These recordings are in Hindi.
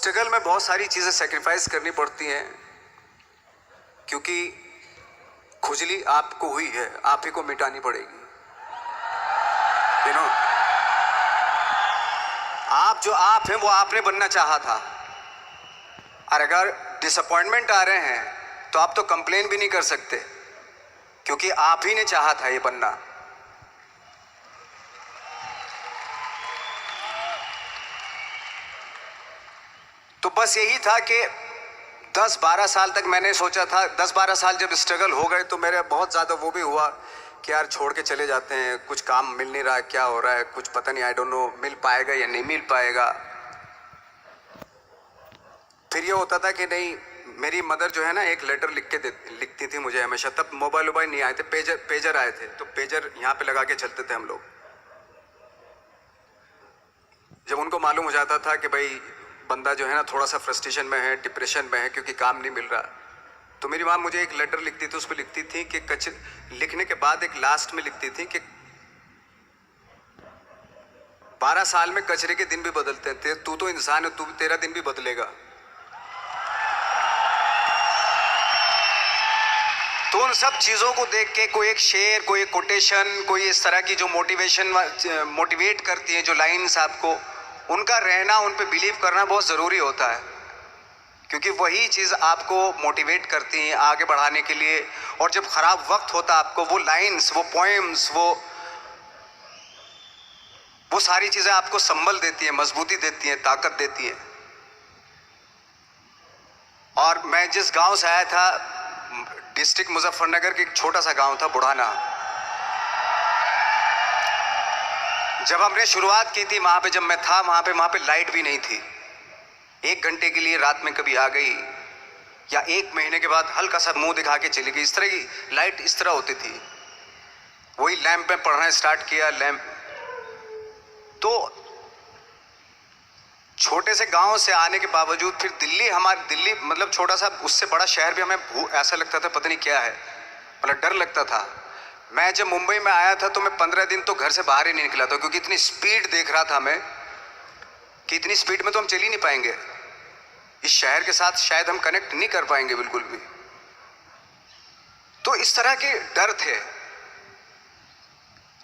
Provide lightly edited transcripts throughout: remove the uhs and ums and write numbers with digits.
स्ट्रगल में बहुत सारी चीज़ें सेक्रीफाइस करनी पड़ती हैं, क्योंकि खुजली आपको हुई है, आप ही को मिटानी पड़ेगी। यू नो, आप जो आप हैं वो आपने बनना चाहा था, और अगर डिसअपॉइंटमेंट आ रहे हैं तो आप तो कंप्लेन भी नहीं कर सकते, क्योंकि आप ही ने चाहा था ये बनना। तो बस यही था कि 10-12 साल तक मैंने सोचा था, 10-12 साल जब स्ट्रगल हो गए तो मेरे बहुत ज़्यादा वो भी हुआ कि यार छोड़ के चले जाते हैं, कुछ काम मिल नहीं रहा है, क्या हो रहा है कुछ पता नहीं, आई डोंट नो मिल पाएगा या नहीं मिल पाएगा। फिर ये होता था कि नहीं, मेरी मदर जो है ना एक लेटर लिखती थी मुझे हमेशा। तब मोबाइल नहीं आए थे, पेजर आए थे, तो पेजर यहाँ पे लगा के चलते थे हम लोग। जब उनको मालूम हो जाता था कि भाई बंदा जो है ना थोड़ा सा फ्रस्ट्रेशन में है, डिप्रेशन में है, क्योंकि काम नहीं मिल रहा, तो मेरी माँ मुझे एक लेटर लिखती थी। उस पर लिखती थी कि लिखने के बाद एक लास्ट में लिखती थी कि 12 साल में कचरे के दिन भी बदलते थे, तू तो इंसान है, तू तेरा दिन भी बदलेगा। तो उन सब चीज़ों को देख के कोई एक शेर, कोई एक कोटेशन, कोई इस तरह की जो मोटिवेट करती है जो लाइन्स आपको, उनका रहना, उन पे बिलीव करना बहुत ज़रूरी होता है, क्योंकि वही चीज़ आपको मोटिवेट करती हैं आगे बढ़ाने के लिए। और जब ख़राब वक्त होता आपको, वो लाइन्स, वो पोएम्स, वो सारी चीज़ें आपको संबल देती हैं, मजबूती देती हैं, ताकत देती हैं। और मैं जिस गांव से आया था, डिस्ट्रिक्ट मुजफ्फरनगर के एक छोटा सा गांव था बुढ़ाना। जब हमने शुरुआत की थी वहाँ पे, जब मैं था वहाँ पे लाइट भी नहीं थी। 1 घंटे के लिए रात में कभी आ गई, या 1 महीने के बाद हल्का सा मुंह दिखा के चली गई। इस तरह की लाइट इस तरह होती थी। वही लैंप में पढ़ना स्टार्ट किया, लैंप। तो छोटे से गांव से आने के बावजूद फिर दिल्ली मतलब छोटा सा, उससे बड़ा शहर भी हमें ऐसा लगता था पता नहीं क्या है, मतलब डर लगता था। मैं जब मुंबई में आया था तो मैं 15 दिन तो घर से बाहर ही नहीं निकला था, क्योंकि इतनी स्पीड देख रहा था मैं कि इतनी स्पीड में तो हम चल ही नहीं पाएंगे, इस शहर के साथ शायद हम कनेक्ट नहीं कर पाएंगे बिल्कुल भी। तो इस तरह के डर थे।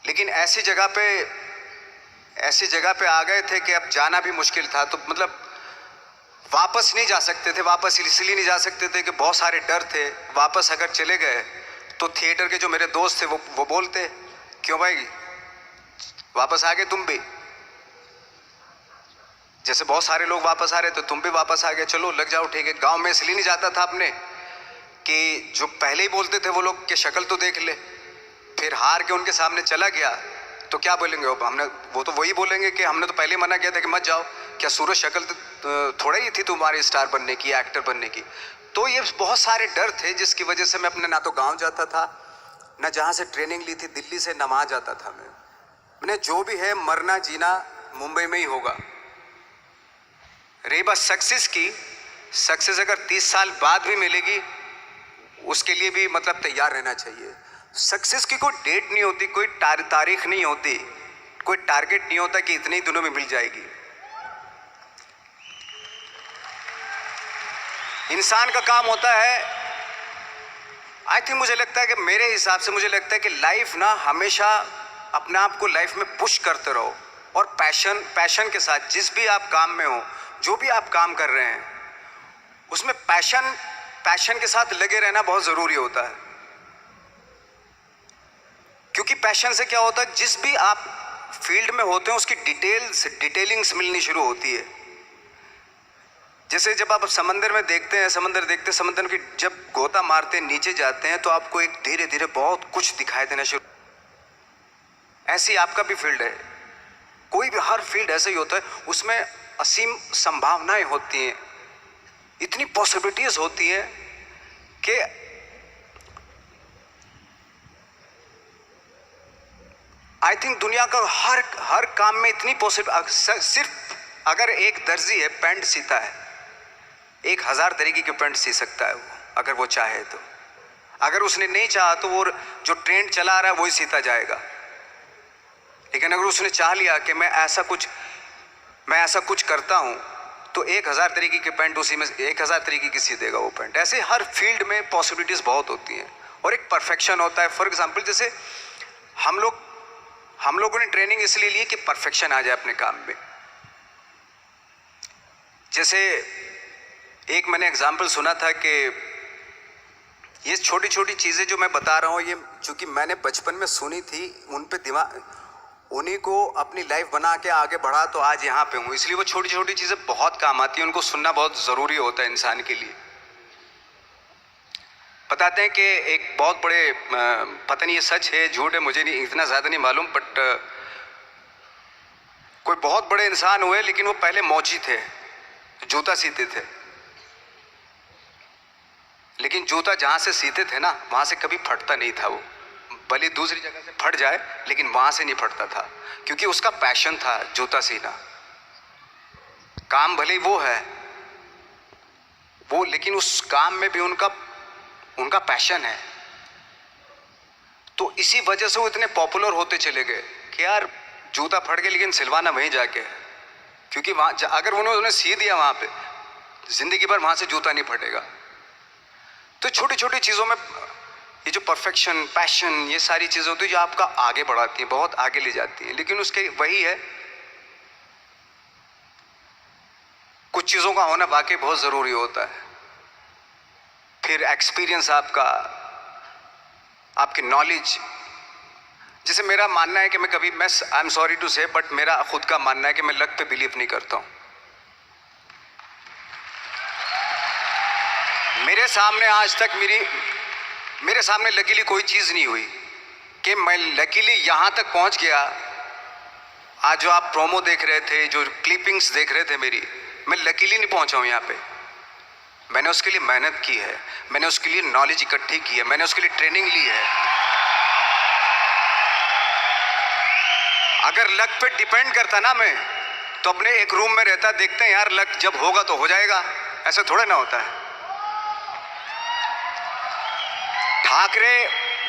लेकिन ऐसी जगह पे आ गए थे कि अब जाना भी मुश्किल था। तो मतलब वापस नहीं जा सकते थे। वापस इसलिए नहीं जा सकते थे कि बहुत सारे डर थे। वापस अगर चले गए तो थिएटर के जो मेरे दोस्त थे वो बोलते, क्यों भाई वापस आ गए तुम भी, जैसे बहुत सारे लोग वापस आ रहे तो तुम भी वापस आ गए, चलो लग जाओ, ठीक है। गांव में इसलिए नहीं जाता था अपने कि जो पहले ही बोलते थे वो लोग कि शक्ल तो देख ले, फिर हार के उनके सामने चला गया तो क्या बोलेंगे वो तो वही बोलेंगे कि हमने तो पहले मना किया था कि मत जाओ, क्या सूरज शक्ल तो थोड़ा ही थी तुम्हारी स्टार बनने की, एक्टर बनने की। तो ये बहुत सारे डर थे जिसकी वजह से मैं अपने ना तो गांव जाता था, ना जहाँ से ट्रेनिंग ली थी दिल्ली से, ना वहाँ जाता था। मैंने जो भी है मरना जीना मुंबई में ही होगा। रही बात सक्सेस की, सक्सेस अगर 30 साल बाद भी मिलेगी उसके लिए भी मतलब तैयार रहना चाहिए। सक्सेस की कोई डेट नहीं होती, कोई तारीख नहीं होती, कोई टारगेट नहीं होता कि इतने ही दिनों में मिल जाएगी। इंसान का काम होता है, आई थिंक मुझे लगता है कि मेरे हिसाब से मुझे लगता है कि लाइफ ना हमेशा अपने आप को लाइफ में पुश करते रहो, और पैशन के साथ जिस भी आप काम में हो, जो भी आप काम कर रहे हैं उसमें पैशन के साथ लगे रहना बहुत ज़रूरी होता है। क्योंकि पैशन से क्या होता है, जिस भी आप फील्ड में होते हैं उसकी डिटेलिंग्स मिलनी शुरू होती है। जैसे जब आप समंदर में देखते हैं, समंदर की जब गोता मारते हैं, नीचे जाते हैं तो आपको एक धीरे धीरे बहुत कुछ दिखाई देना शुरू। ऐसी आपका भी फील्ड है, कोई भी हर फील्ड ऐसा ही होता है, उसमें असीम संभावनाएं होती हैं, इतनी पॉसिबिलिटीज होती हैं कि आई थिंक दुनिया का हर काम में इतनी सिर्फ अगर एक दर्जी है पैंट सीता है, 1000 तरीके के पैंट सी सकता है वो, अगर वो चाहे तो। अगर उसने नहीं चाहा तो वो जो ट्रेंड चला रहा है वही सीता जाएगा। लेकिन अगर उसने चाह लिया कि मैं ऐसा कुछ करता हूँ, तो 1000 तरीके के पैंट उसी में 1000 तरीके की सी देगा वो पैंट। ऐसे हर फील्ड में पॉसिबिलिटीज़ बहुत होती हैं और एक परफेक्शन होता है। फॉर एग्जांपल जैसे हम लोगों ने ट्रेनिंग इसलिए ली कि परफेक्शन आ जाए अपने काम में। जैसे एक मैंने एग्जांपल सुना था कि ये छोटी छोटी चीज़ें जो मैं बता रहा हूँ, ये चूँकि मैंने बचपन में सुनी थी, उन पे दिमाग, उन्हीं को अपनी लाइफ बना के आगे बढ़ा तो आज यहाँ पे हूँ। इसलिए वो छोटी छोटी चीज़ें बहुत काम आती हैं, उनको सुनना बहुत ज़रूरी होता है इंसान के लिए। बताते हैं कि एक बहुत बड़े, पता नहीं ये सच है झूठ है, मुझे नहीं इतना ज़्यादा नहीं मालूम, बट कोई बहुत बड़े इंसान हुए लेकिन वो पहले मौची थे, जूता सीते थे। लेकिन जूता जहाँ से सीते थे ना वहाँ से कभी फटता नहीं था। वो भले दूसरी जगह से फट जाए लेकिन वहाँ से नहीं फटता था, क्योंकि उसका पैशन था जूता सीना। काम भले वो है वो, लेकिन उस काम में भी उनका पैशन है। तो इसी वजह से वो इतने पॉपुलर होते चले गए कि यार जूता फट गया लेकिन सिलवाना वहीं जाके है, क्योंकि वहाँ अगर उन्होंने सी दिया वहाँ पे जिंदगी भर वहाँ से जूता नहीं फटेगा। तो छोटी छोटी चीज़ों में ये जो परफेक्शन, पैशन, ये सारी चीज़ें होती है जो आपका आगे बढ़ाती हैं, बहुत आगे ले जाती हैं। लेकिन उसके वही है, कुछ चीज़ों का होना वाकई बहुत ज़रूरी होता है। फिर एक्सपीरियंस आपकी नॉलेज। जैसे मेरा मानना है कि मैं आई एम सॉरी टू से, बट मेरा खुद का मानना है कि मैं लक पे बिलीव नहीं करता हूँ। मेरे सामने आज तक मेरे सामने लकीली कोई चीज़ नहीं हुई कि मैं लकीली यहाँ तक पहुँच गया। आज जो आप प्रोमो देख रहे थे, जो क्लिपिंग्स देख रहे थे मेरी, मैं लकीली नहीं पहुँचा हूँ यहाँ पे। मैंने उसके लिए मेहनत की है, मैंने उसके लिए नॉलेज इकट्ठी की है, मैंने उसके लिए ट्रेनिंग ली है। अगर लक पे डिपेंड करता ना मैं, तो अपने एक रूम में रहता, देखते हैं यार लक जब होगा तो हो जाएगा, ऐसा थोड़ा ना होता है।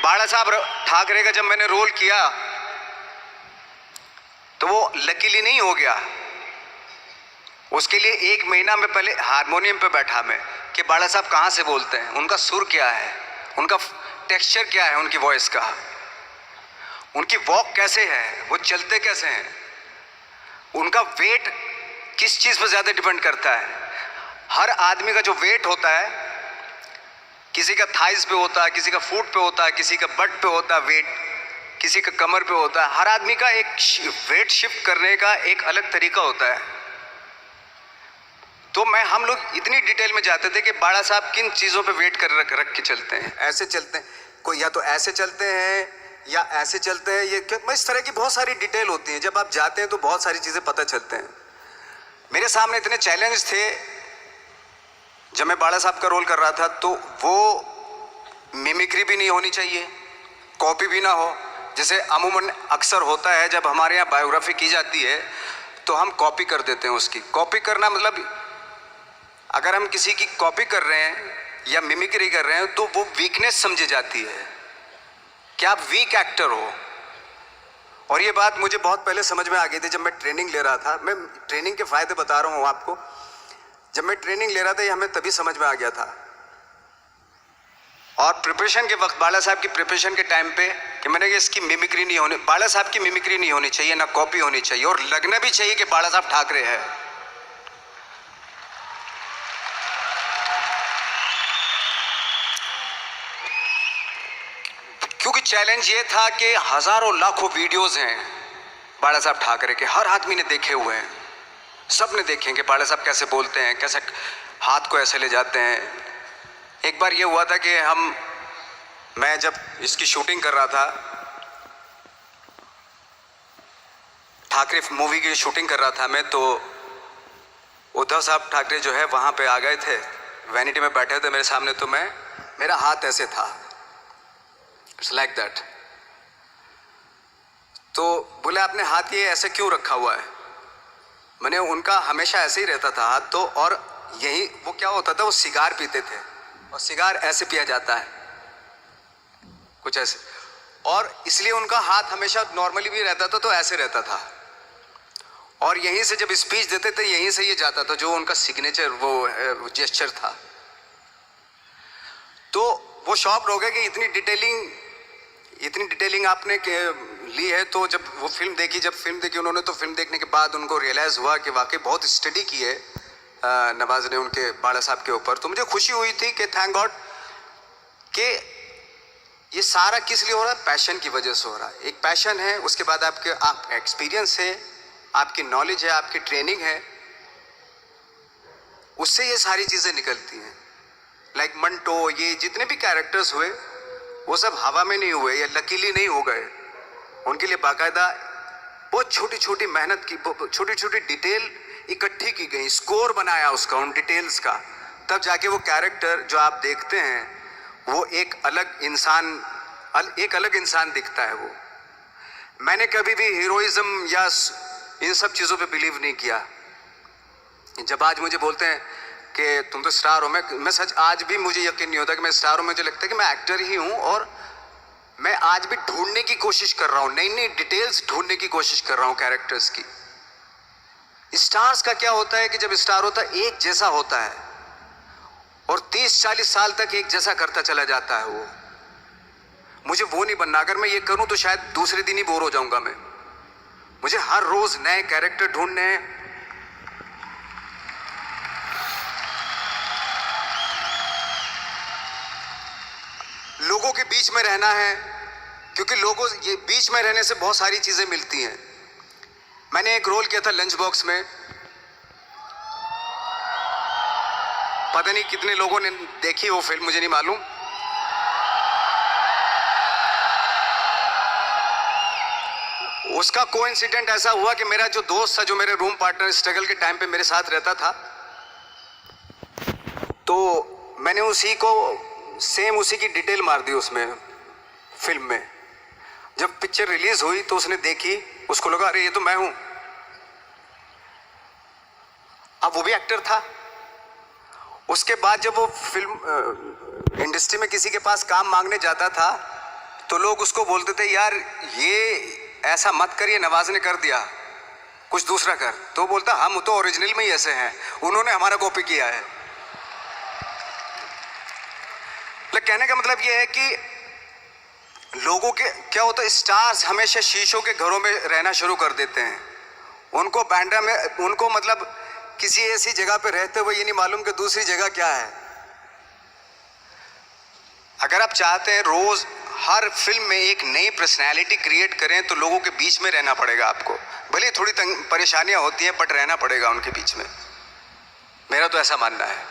बाला साहब ठाकरे का जब मैंने रोल किया तो वो लकीली नहीं हो गया। उसके लिए 1 महीना में पहले हारमोनियम पे बैठा मैं कि बाला साहब कहाँ से बोलते हैं, उनका सुर क्या है, उनका टेक्सचर क्या है, उनकी वॉइस का, उनकी वॉक कैसे है, वो चलते कैसे हैं, उनका वेट किस चीज़ पर ज़्यादा डिपेंड करता है। हर आदमी का जो वेट होता है, किसी का थाइस पे होता है, किसी का फुट पे होता है, किसी का बट पे होता है वेट, किसी का कमर पे होता है। हर आदमी का एक वेट शिफ्ट करने का एक अलग तरीका होता है। तो हम लोग इतनी डिटेल में जाते थे कि बाड़ा साहब किन चीज़ों पे वेट कर रख के चलते हैं, ऐसे चलते हैं, कोई या तो ऐसे चलते हैं या ऐसे चलते हैं, ये इस तरह की बहुत सारी डिटेल होती है। जब आप जाते हैं तो बहुत सारी चीज़ें पता चलते हैं। मेरे सामने इतने चैलेंज थे जब मैं बाड़ा साहब का रोल कर रहा था, तो वो मिमिक्री भी नहीं होनी चाहिए, कॉपी भी ना हो। जैसे अमूमन अक्सर होता है जब हमारे यहाँ बायोग्राफी की जाती है तो हम कॉपी कर देते हैं। उसकी कॉपी करना मतलब अगर हम किसी की कॉपी कर रहे हैं या मिमिक्री कर रहे हैं तो वो वीकनेस समझी जाती है कि आप वीक एक्टर हो। और ये बात मुझे बहुत पहले समझ में आ गई थी जब मैं ट्रेनिंग ले रहा था। मैं ट्रेनिंग के फायदे बता रहा हूँ आपको। जब मैं ट्रेनिंग ले रहा था ये हमें तभी समझ में आ गया था। और प्रिपरेशन के वक्त, बाला साहब की प्रिपरेशन के टाइम पे, कि मैंने कि इसकी मिमिक्री नहीं होनी, बाला साहब की मिमिक्री नहीं होनी चाहिए, ना कॉपी होनी चाहिए, और लगना भी चाहिए कि बाला साहब ठाकरे है। क्योंकि चैलेंज ये था कि हजारों लाखों वीडियोस हैं बाला साहब ठाकरे के, हर आदमी ने देखे हुए हैं, सब ने देखे कि बाला साहब कैसे बोलते हैं, कैसे हाथ को ऐसे ले जाते हैं। एक बार ये हुआ था कि मैं जब इसकी शूटिंग कर रहा था, ठाकरे मूवी की शूटिंग कर रहा था मैं, तो उद्धव साहब ठाकरे जो है वहाँ पे आ गए थे, वैनिटी में बैठे थे मेरे सामने। तो मेरा हाथ ऐसे था, इट्स लाइक दैट। तो बोले आपने हाथ ये ऐसे क्यों रखा हुआ है? मैंने उनका हमेशा ऐसे ही रहता था हाथ। तो और यही वो क्या होता था, वो सिगार पीते थे और सिगार ऐसे पिया जाता है कुछ ऐसे, और इसलिए उनका हाथ हमेशा नॉर्मली भी रहता था तो ऐसे रहता था। और यहीं से जब स्पीच देते थे यहीं से ये जाता था, जो उनका सिग्नेचर वो जेस्चर था। तो वो शॉक हो गए कि इतनी डिटेलिंग आपने ली है। तो जब वो फिल्म देखी उन्होंने, तो फिल्म देखने के बाद उनको रियलाइज़ हुआ कि वाकई बहुत स्टडी की है नवाज ने उनके बाड़ा साहब के ऊपर। तो मुझे खुशी हुई थी कि थैंक गॉड कि ये सारा किस लिए हो रहा है, पैशन की वजह से हो रहा है। एक पैशन है, उसके बाद आपका एक्सपीरियंस है, आपकी नॉलेज है, आपकी ट्रेनिंग है, उससे ये सारी चीज़ें निकलती हैं। लाइक मंटो, ये जितने भी कैरेक्टर्स हुए वो सब हवा में नहीं हुए या लकीली नहीं हो गए। उनके लिए बाकायदा बहुत छोटी छोटी मेहनत की, छोटी छोटी डिटेल इकट्ठी की गई, स्कोर बनाया उसका, उन डिटेल्स का, तब जाके वो कैरेक्टर जो आप देखते हैं वो एक अलग इंसान दिखता है। वो मैंने कभी भी हीरोइज्म या इन सब चीज़ों पे बिलीव नहीं किया। जब आज मुझे बोलते हैं कि तुम तो स्टार हो, मैं सच आज भी मुझे यकीन नहीं होता कि मैं स्टार हूँ। मुझे लगता है कि मैं एक्टर ही हूँ और मैं आज भी ढूंढने की कोशिश कर रहा हूँ, नई नई डिटेल्स ढूंढने की कोशिश कर रहा हूँ कैरेक्टर्स की। स्टार्स का क्या होता है कि जब स्टार होता है एक जैसा होता है और 30-40 साल तक एक जैसा करता चला जाता है। वो मुझे वो नहीं बनना। अगर मैं ये करूं तो शायद दूसरे दिन ही बोर हो जाऊंगा मैं। मुझे हर रोज नए कैरेक्टर ढूंढने हैं। लोगों के बीच में रहना है, क्योंकि लोगों ये बीच में रहने से बहुत सारी चीजें मिलती हैं। मैंने एक रोल किया था लंच बॉक्स में, पता नहीं कितने लोगों ने देखी वो फिल्म, मुझे नहीं मालूम। उसका कोइंसिडेंट ऐसा हुआ कि मेरा जो दोस्त था, जो मेरे रूम पार्टनर स्ट्रगल के टाइम पे मेरे साथ रहता था, तो मैंने उसी की डिटेल मार दी उसमें फिल्म में। जब पिक्चर रिलीज हुई तो उसने देखी, उसको लगा अरे ये तो मैं हूं। अब वो भी एक्टर था। उसके बाद जब वो फिल्म इंडस्ट्री में किसी के पास काम मांगने जाता था तो लोग उसको बोलते थे यार ये ऐसा मत कर, ये नवाज ने कर दिया, कुछ दूसरा कर। तो बोलता हम तो ओरिजिनल में ही ऐसे हैं, उन्होंने हमारा कॉपी किया है। कहने का मतलब ये है कि लोगों के क्या होता है, स्टार्स हमेशा शीशों के घरों में रहना शुरू कर देते हैं। उनको बांद्रा में, उनको मतलब किसी ऐसी जगह पे रहते हुए ये नहीं मालूम कि दूसरी जगह क्या है। अगर आप चाहते हैं रोज हर फिल्म में एक नई पर्सनैलिटी क्रिएट करें तो लोगों के बीच में रहना पड़ेगा आपको। भले थोड़ी परेशानियां होती हैं बट रहना पड़ेगा उनके बीच में। मेरा तो ऐसा मानना है।